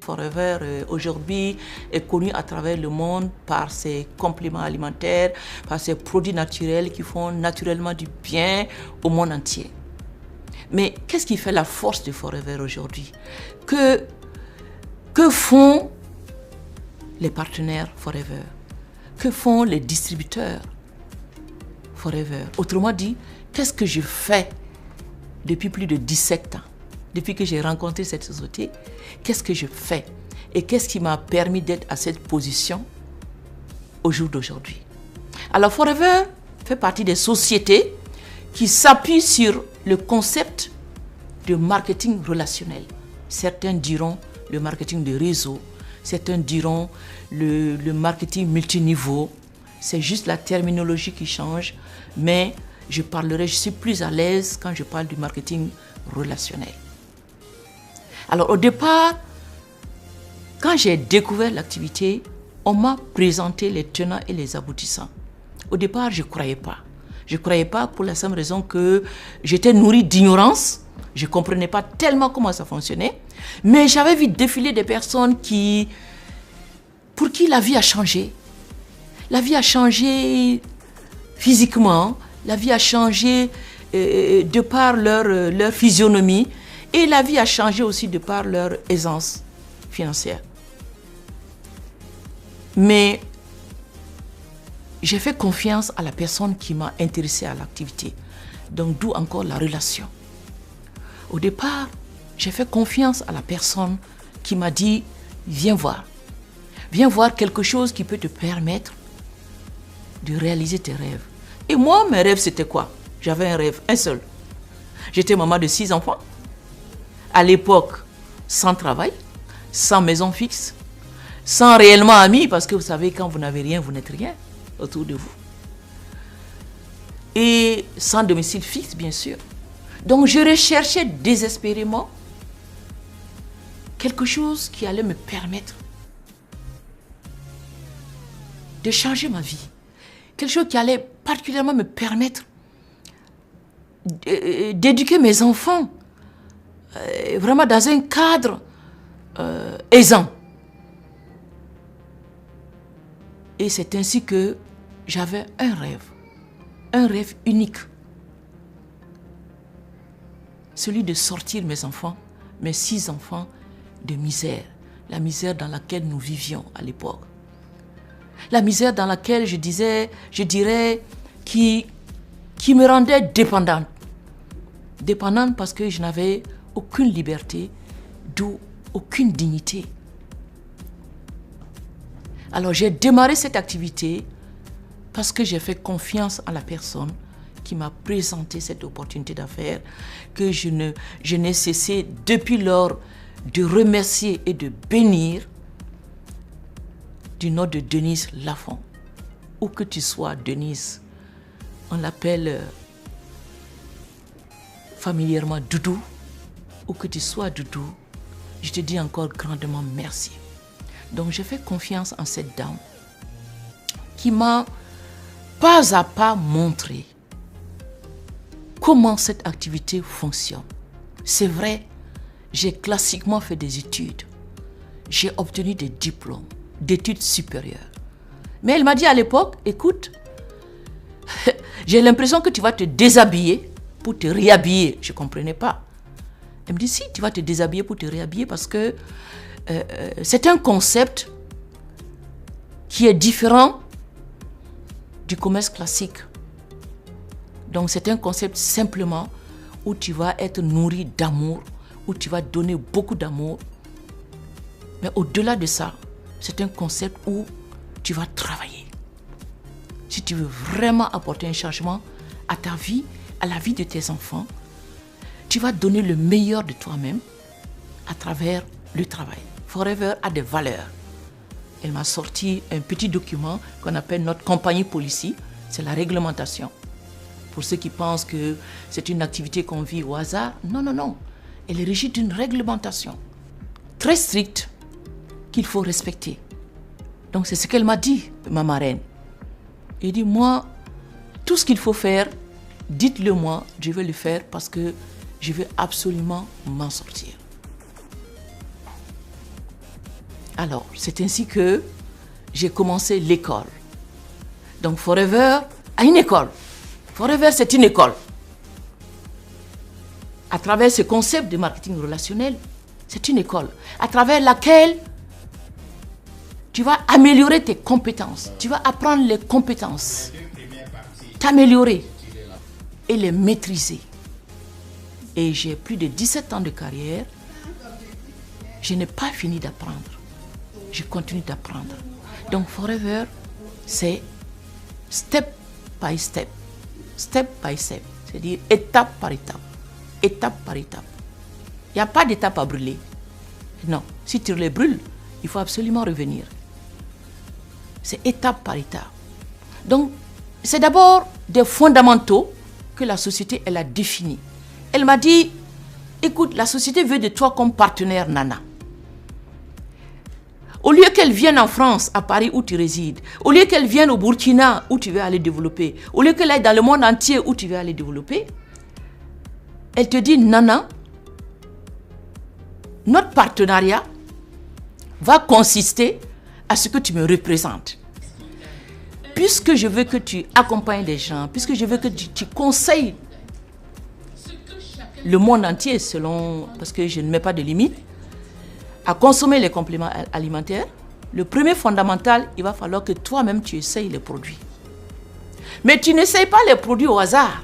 Forever aujourd'hui est connu à travers le monde par ses compléments alimentaires, par ses produits naturels qui font naturellement du bien au monde entier. Mais qu'est-ce qui fait la force de Forever aujourd'hui? Que font les partenaires Forever? Que font les distributeurs Forever? Autrement dit, qu'est-ce que je fais depuis plus de 17 ans? Depuis que j'ai rencontré cette société, qu'est-ce que je fais? Et qu'est-ce qui m'a permis d'être à cette position au jour d'aujourd'hui? Alors Forever fait partie des sociétés qui s'appuient sur le concept de marketing relationnel. Certains diront le marketing de réseau, certains diront le marketing multiniveau. C'est juste la terminologie qui change, mais je suis plus à l'aise quand je parle du marketing relationnel. Alors au départ, quand j'ai découvert l'activité, on m'a présenté les tenants et les aboutissants. Au départ, je ne croyais pas. Je ne croyais pas pour la simple raison que j'étais nourrie d'ignorance. Je ne comprenais pas tellement comment ça fonctionnait. Mais j'avais vu défiler des personnes pour qui la vie a changé. La vie a changé physiquement, la vie a changé de par leur physionomie. Et la vie a changé aussi de par leur aisance financière. Mais j'ai fait confiance à la personne qui m'a intéressée à l'activité. Donc d'où encore la relation. Au départ, j'ai fait confiance à la personne qui m'a dit « Viens voir. Viens voir quelque chose qui peut te permettre de réaliser tes rêves. » Et moi, mes rêves, c'était quoi? J'avais un rêve, un seul. J'étais maman de 6 enfants. À l'époque, sans travail, sans maison fixe, sans réellement amis, parce que vous savez, quand vous n'avez rien, vous n'êtes rien autour de vous. Et sans domicile fixe, bien sûr. Donc, je recherchais désespérément quelque chose qui allait me permettre de changer ma vie. Quelque chose qui allait particulièrement me permettre d'éduquer mes enfants vraiment dans un cadre aisant. Et c'est ainsi que j'avais un rêve unique. Celui de sortir mes enfants, mes 6 enfants, de misère. La misère dans laquelle nous vivions à l'époque. La misère dans laquelle je dirais, qui me rendait dépendante. Dépendante parce que je n'avais aucune liberté, d'où aucune dignité. Alors j'ai démarré cette activité parce que j'ai fait confiance à la personne qui m'a présenté cette opportunité d'affaires que je n'ai cessé depuis lors de remercier et de bénir du nom de Denise Lafont. Où que tu sois, Denise, on l'appelle familièrement Doudou. Où que tu sois, Doudou, je te dis encore grandement merci. Donc j'ai fait confiance en cette dame qui m'a pas à pas montré comment cette activité fonctionne. C'est vrai, j'ai classiquement fait des études. J'ai obtenu des diplômes d'études supérieures. Mais elle m'a dit à l'époque, écoute, j'ai l'impression que tu vas te déshabiller pour te réhabiller. Je ne comprenais pas. Elle me dit, si, tu vas te déshabiller pour te réhabiller parce que c'est un concept qui est différent du commerce classique. Donc c'est un concept simplement où tu vas être nourri d'amour, où tu vas donner beaucoup d'amour. Mais au-delà de ça, c'est un concept où tu vas travailler. Si tu veux vraiment apporter un changement à ta vie, à la vie de tes enfants, tu vas donner le meilleur de toi-même à travers le travail. Forever a des valeurs. Elle m'a sorti un petit document qu'on appelle notre compagnie policy. C'est la réglementation. Pour ceux qui pensent que c'est une activité qu'on vit au hasard, non, non, non. Elle est régie d'une réglementation très stricte qu'il faut respecter. Donc c'est ce qu'elle m'a dit, ma marraine. Elle dit, moi, tout ce qu'il faut faire, dites-le moi, je vais le faire parce que je veux absolument m'en sortir. Alors, c'est ainsi que j'ai commencé l'école. Donc, Forever a une école. Forever, c'est une école. À travers ce concept de marketing relationnel, c'est une école à travers laquelle tu vas améliorer tes compétences. Tu vas apprendre les compétences, t'améliorer et les maîtriser. Et j'ai plus de 17 ans de carrière. Je n'ai pas fini d'apprendre. Je continue d'apprendre. Donc Forever, c'est step by step. Step by step. C'est-à-dire étape par étape. Étape par étape. Il n'y a pas d'étape à brûler. Non. Si tu les brûles, il faut absolument revenir. C'est étape par étape. Donc, c'est d'abord des fondamentaux que la société, elle a définis. Elle m'a dit, écoute, la société veut de toi comme partenaire, Nana. Au lieu qu'elle vienne en France, à Paris où tu résides, au lieu qu'elle vienne au Burkina où tu veux aller développer, au lieu qu'elle aille dans le monde entier où tu veux aller développer, elle te dit, Nana, notre partenariat va consister à ce que tu me représentes. Puisque je veux que tu accompagnes les gens, puisque je veux que tu conseilles le monde entier, parce que je ne mets pas de limite, à consommer les compléments alimentaires, le premier fondamental, il va falloir que toi-même tu essayes les produits. Mais tu n'essayes pas les produits au hasard.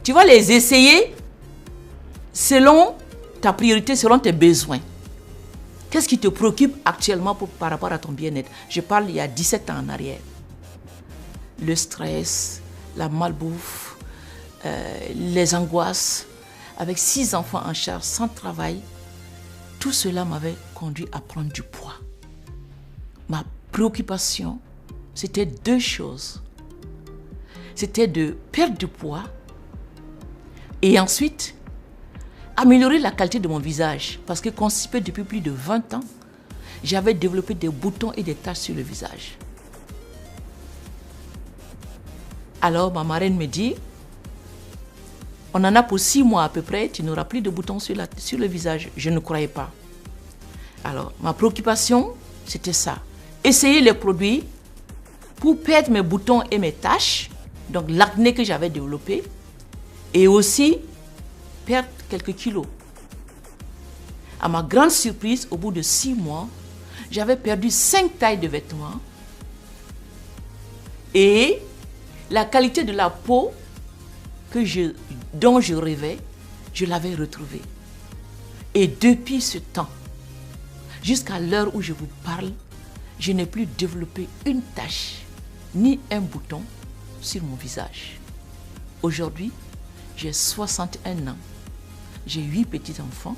Tu vas les essayer selon ta priorité, selon tes besoins. Qu'est-ce qui te préoccupe actuellement par rapport à ton bien-être? Je parle il y a 17 ans en arrière. Le stress, la malbouffe, les angoisses, avec 6 enfants en charge, sans travail, tout cela m'avait conduit à prendre du poids. Ma préoccupation, c'était 2 choses. C'était de perdre du poids et ensuite améliorer la qualité de mon visage. Parce que constipé depuis plus de 20 ans, j'avais développé des boutons et des taches sur le visage. Alors ma marraine me dit, on en a pour 6 mois à peu près, tu n'auras plus de boutons sur le visage. Je ne croyais pas. Alors ma préoccupation, c'était ça. Essayer les produits pour perdre mes boutons et mes taches, donc l'acné que j'avais développé, et aussi perdre quelques kilos. À ma grande surprise, au bout de 6 mois, j'avais perdu 5 tailles de vêtements et la qualité de la peau dont je rêvais, je l'avais retrouvée. Et depuis ce temps, jusqu'à l'heure où je vous parle, je n'ai plus développé une tache ni un bouton sur mon visage. Aujourd'hui, j'ai 61 ans. J'ai 8 petits-enfants,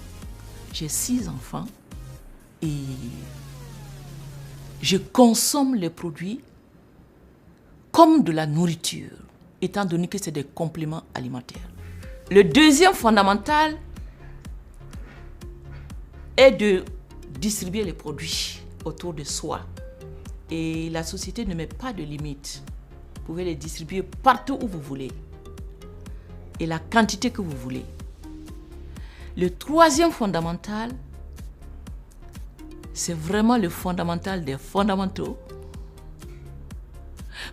j'ai 6 enfants et je consomme les produits comme de la nourriture, étant donné que c'est des compléments alimentaires. Le deuxième fondamental est de distribuer les produits autour de soi. Et la société ne met pas de limite. Vous pouvez les distribuer partout où vous voulez et la quantité que vous voulez. Le troisième fondamental, c'est vraiment le fondamental des fondamentaux.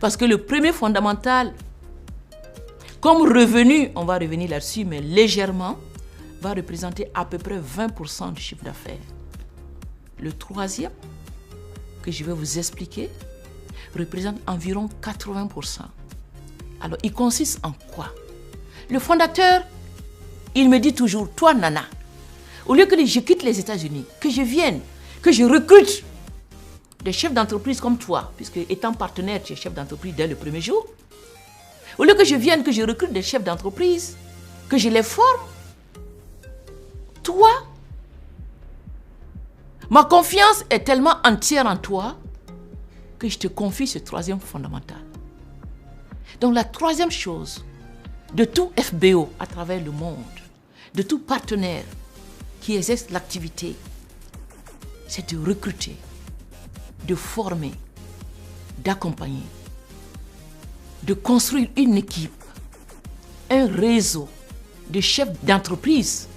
Parce que le premier fondamental, comme revenu, on va revenir là-dessus, mais légèrement, va représenter à peu près 20% du chiffre d'affaires. Le troisième, que je vais vous expliquer, représente environ 80%. Alors, il consiste en quoi? Le fondateur, il me dit toujours, toi Nana, au lieu que je quitte les États-Unis, que je vienne, que je recrute des chefs d'entreprise comme toi, puisque étant partenaire, tu es chef d'entreprise dès le premier jour, au lieu que je vienne, que je recrute des chefs d'entreprise, que je les forme, toi, ma confiance est tellement entière en toi que je te confie ce troisième fondamental. Donc la troisième chose de tout FBO à travers le monde, de tout partenaire qui exerce l'activité, c'est de recruter, de former, d'accompagner, de construire une équipe, un réseau de chefs d'entreprise.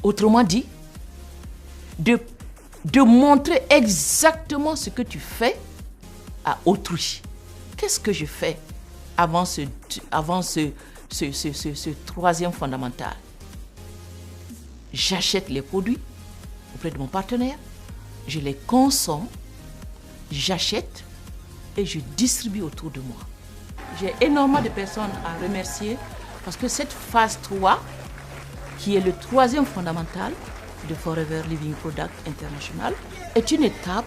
Autrement dit, de de montrer exactement ce que tu fais à autrui. Qu'est-ce que je fais avant ce troisième fondamental? J'achète les produits auprès de mon partenaire, je les consomme, j'achète et je distribue autour de moi. J'ai énormément de personnes à remercier parce que cette phase 3, qui est le troisième fondamental de Forever Living Product International, est une étape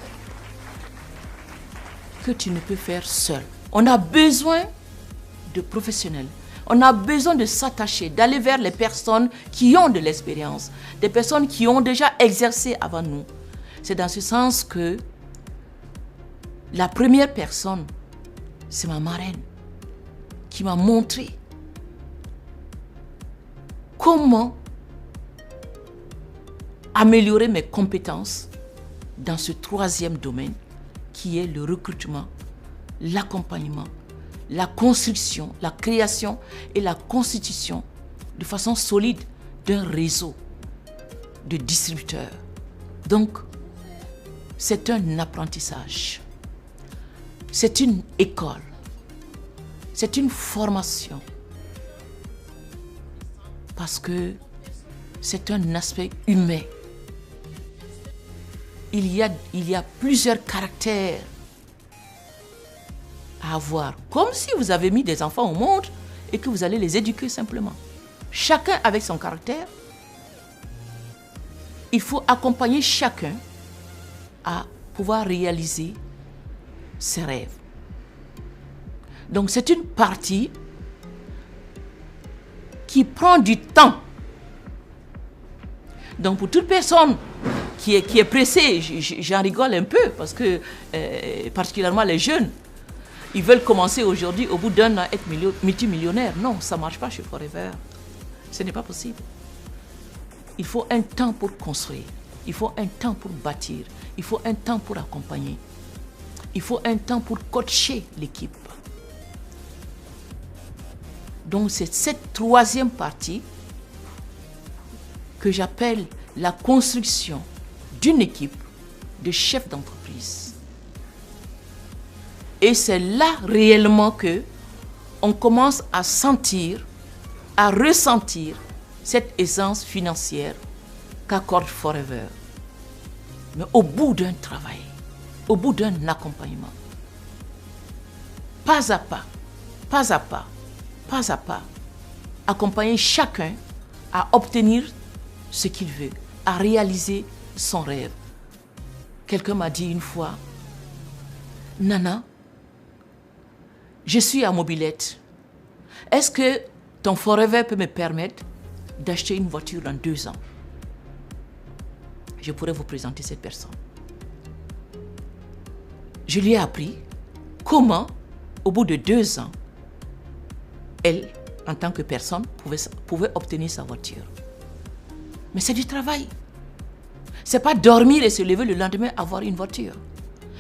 que tu ne peux faire seul. On a besoin de professionnels. On a besoin de s'attacher, d'aller vers les personnes qui ont de l'expérience, des personnes qui ont déjà exercé avant nous. C'est dans ce sens que la première personne, c'est ma marraine, qui m'a montré comment améliorer mes compétences dans ce troisième domaine qui est le recrutement, l'accompagnement, la construction, la création et la constitution de façon solide d'un réseau de distributeurs. Donc, c'est un apprentissage, c'est une école, c'est une formation, parce que c'est un aspect humain. Il y a plusieurs caractères à avoir, comme si vous avez mis des enfants au monde et que vous allez les éduquer simplement. Chacun avec son caractère. Il faut accompagner chacun à pouvoir réaliser ses rêves. Donc c'est une partie qui prend du temps. Donc pour toute personne qui est pressée, j'en rigole un peu parce que particulièrement les jeunes, ils veulent commencer aujourd'hui, au bout d'un an, être multimillionnaires. Non, ça ne marche pas chez Forever. Ce n'est pas possible. Il faut un temps pour construire. Il faut un temps pour bâtir. Il faut un temps pour accompagner. Il faut un temps pour coacher l'équipe. Donc c'est cette troisième partie que j'appelle la construction d'une équipe de chefs d'entreprise. Et c'est là réellement que on commence à sentir, à ressentir cette essence financière qu'accorde Forever. Mais au bout d'un travail, au bout d'un accompagnement, pas à pas, pas à pas, pas à pas, accompagner chacun à obtenir ce qu'il veut, à réaliser son rêve. Quelqu'un m'a dit une fois, Nana, je suis à Mobilette. Est-ce que ton Forever peut me permettre d'acheter une voiture dans 2 ans? Je pourrais vous présenter cette personne. Je lui ai appris comment, au bout de 2 ans, elle, en tant que personne, pouvait obtenir sa voiture. Mais c'est du travail. C'est pas dormir et se lever le lendemain avoir une voiture.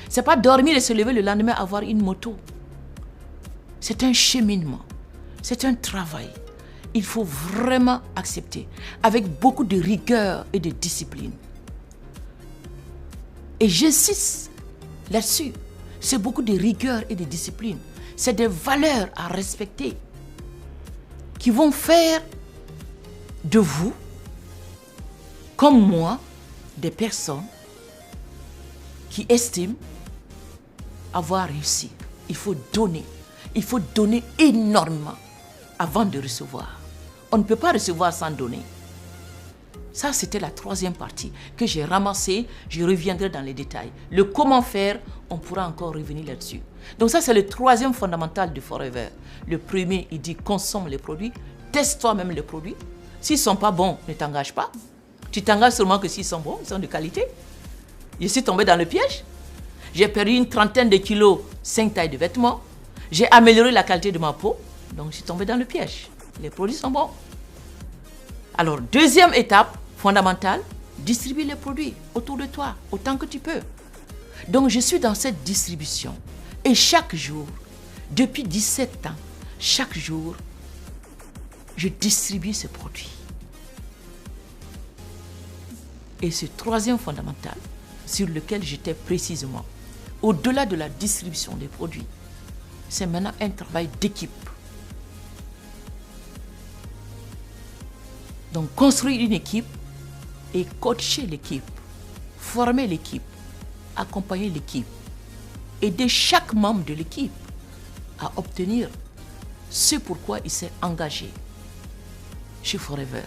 C'est pas dormir et se lever le lendemain avoir une moto. C'est un cheminement. C'est un travail. Il faut vraiment accepter, avec beaucoup de rigueur et de discipline. Et j'insiste là-dessus. C'est beaucoup de rigueur et de discipline. C'est des valeurs à respecter qui vont faire de vous, comme moi, des personnes qui estiment avoir réussi. Il faut donner. Il faut donner énormément avant de recevoir. On ne peut pas recevoir sans donner. Ça, c'était la troisième partie que j'ai ramassée. Je reviendrai dans les détails. Le comment faire, on pourra encore revenir là-dessus. Donc ça, c'est le troisième fondamental de Forever. Le premier, il dit consomme les produits, teste toi-même les produits. S'ils ne sont pas bons, ne t'engage pas. Tu t'engages seulement que s'ils sont bons, ils sont de qualité. Je suis tombée dans le piège. J'ai perdu une 30aine de kilos, 5 tailles de vêtements. J'ai amélioré la qualité de ma peau. Donc, je suis tombée dans le piège. Les produits sont bons. Alors, deuxième étape fondamentale, distribue les produits autour de toi, autant que tu peux. Donc, je suis dans cette distribution. Et chaque jour, depuis 17 ans, chaque jour, je distribue ces produits. Et ce troisième fondamental, sur lequel j'étais précisément, au-delà de la distribution des produits, c'est maintenant un travail d'équipe. Donc construire une équipe et coacher l'équipe, former l'équipe, accompagner l'équipe, aider chaque membre de l'équipe à obtenir ce pourquoi il s'est engagé chez Forever.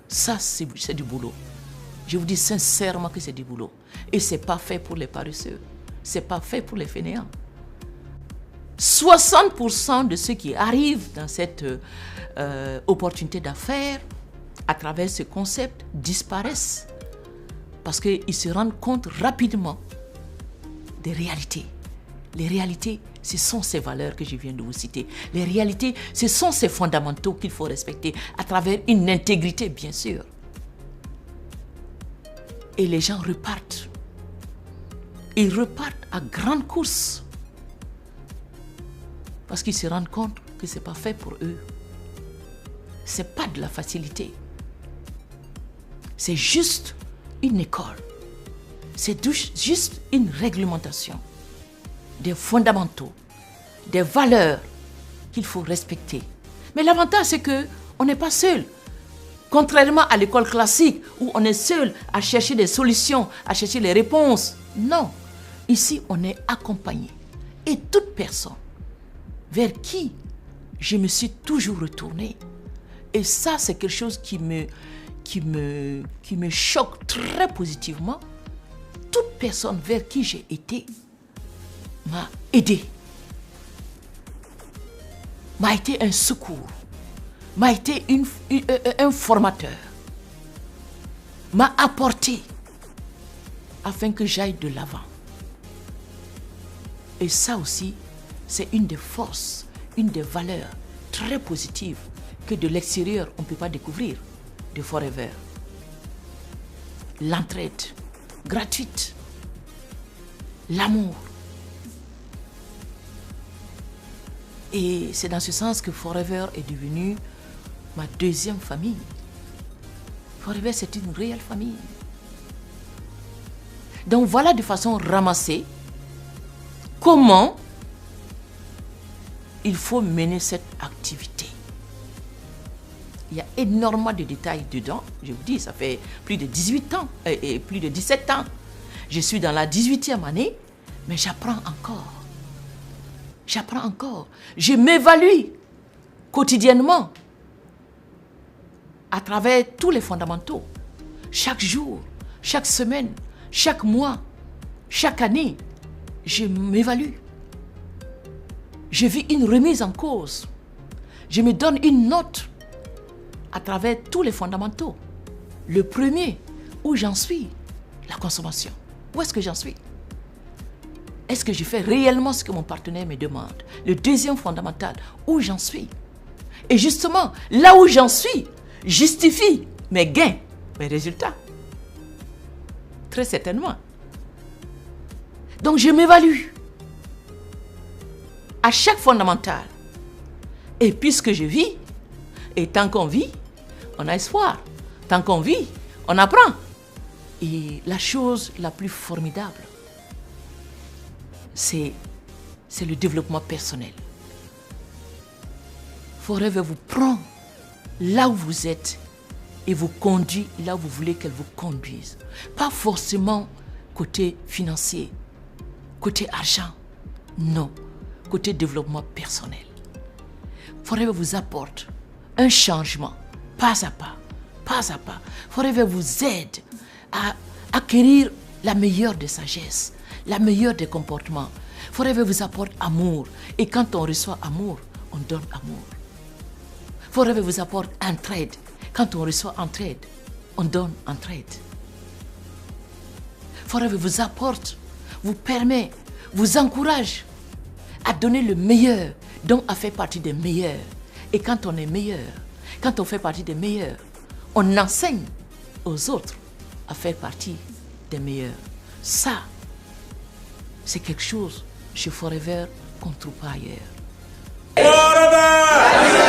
Ça, c'est du boulot. Je vous dis sincèrement que c'est du boulot. Et ce n'est pas fait pour les paresseux. Ce n'est pas fait pour les fainéants. 60% de ceux qui arrivent dans cette opportunité d'affaires, à travers ce concept, disparaissent. Parce qu'ils se rendent compte rapidement des réalités. Les réalités, ce sont ces valeurs que je viens de vous citer. Les réalités, ce sont ces fondamentaux qu'il faut respecter à travers une intégrité, bien sûr. Et les gens repartent. Ils repartent à grande course. Parce qu'ils se rendent compte que ce n'est pas fait pour eux. Ce n'est pas de la facilité. C'est juste une école. C'est juste une réglementation. Des fondamentaux, des valeurs qu'il faut respecter. Mais l'avantage, c'est qu'on n'est pas seul. Contrairement à l'école classique, où on est seul à chercher des solutions, à chercher les réponses. Non, ici, on est accompagné. Et toute personne vers qui je me suis toujours retournée. Et ça, c'est quelque chose qui me choque très positivement. Toute personne vers qui j'ai été m'a aidé, m'a été un secours, m'a été un formateur, m'a apporté afin que j'aille de l'avant. Et ça aussi, c'est une des forces, une des valeurs très positives que de l'extérieur, on ne peut pas découvrir de Forever. L'entraide gratuite, l'amour. Et c'est dans ce sens que Forever est devenue ma deuxième famille. Forever, c'est une réelle famille. Donc voilà de façon ramassée comment il faut mener cette activité. Il y a énormément de détails dedans. Je vous dis, ça fait plus de 18 ans et plus de 17 ans. Je suis dans la 18e année, mais j'apprends encore. J'apprends encore. Je m'évalue quotidiennement à travers tous les fondamentaux. Chaque jour, chaque semaine, chaque mois, chaque année, je m'évalue. Je vis une remise en cause. Je me donne une note à travers tous les fondamentaux. Le premier, où j'en suis, la consommation. Où est-ce que j'en suis? Est-ce que je fais réellement ce que mon partenaire me demande? Le deuxième fondamental, où j'en suis? Et justement, là où j'en suis, justifie mes gains, mes résultats. Très certainement. Donc je m'évalue à chaque fondamental. Et puisque je vis, et tant qu'on vit, on a espoir. Tant qu'on vit, on apprend. Et la chose la plus formidable, c'est le développement personnel. Forever vous prend là où vous êtes et vous conduit là où vous voulez qu'elle vous conduise. Pas forcément côté financier, côté argent, non, côté développement personnel. Forever vous apporte un changement, pas à pas, pas à pas. Forever vous aide à acquérir la meilleure des sagesses, la meilleure des comportements. Forever vous apporte amour. Et quand on reçoit amour, on donne amour. Forever vous apporte entraide. Quand on reçoit entraide, on donne entraide. Forever vous apporte, vous permet, vous encourage à donner le meilleur, donc à faire partie des meilleurs. Et quand on est meilleur, quand on fait partie des meilleurs, on enseigne aux autres à faire partie des meilleurs. Ça, c'est quelque chose chez Forever qu'on ne trouve pas ailleurs. Forever!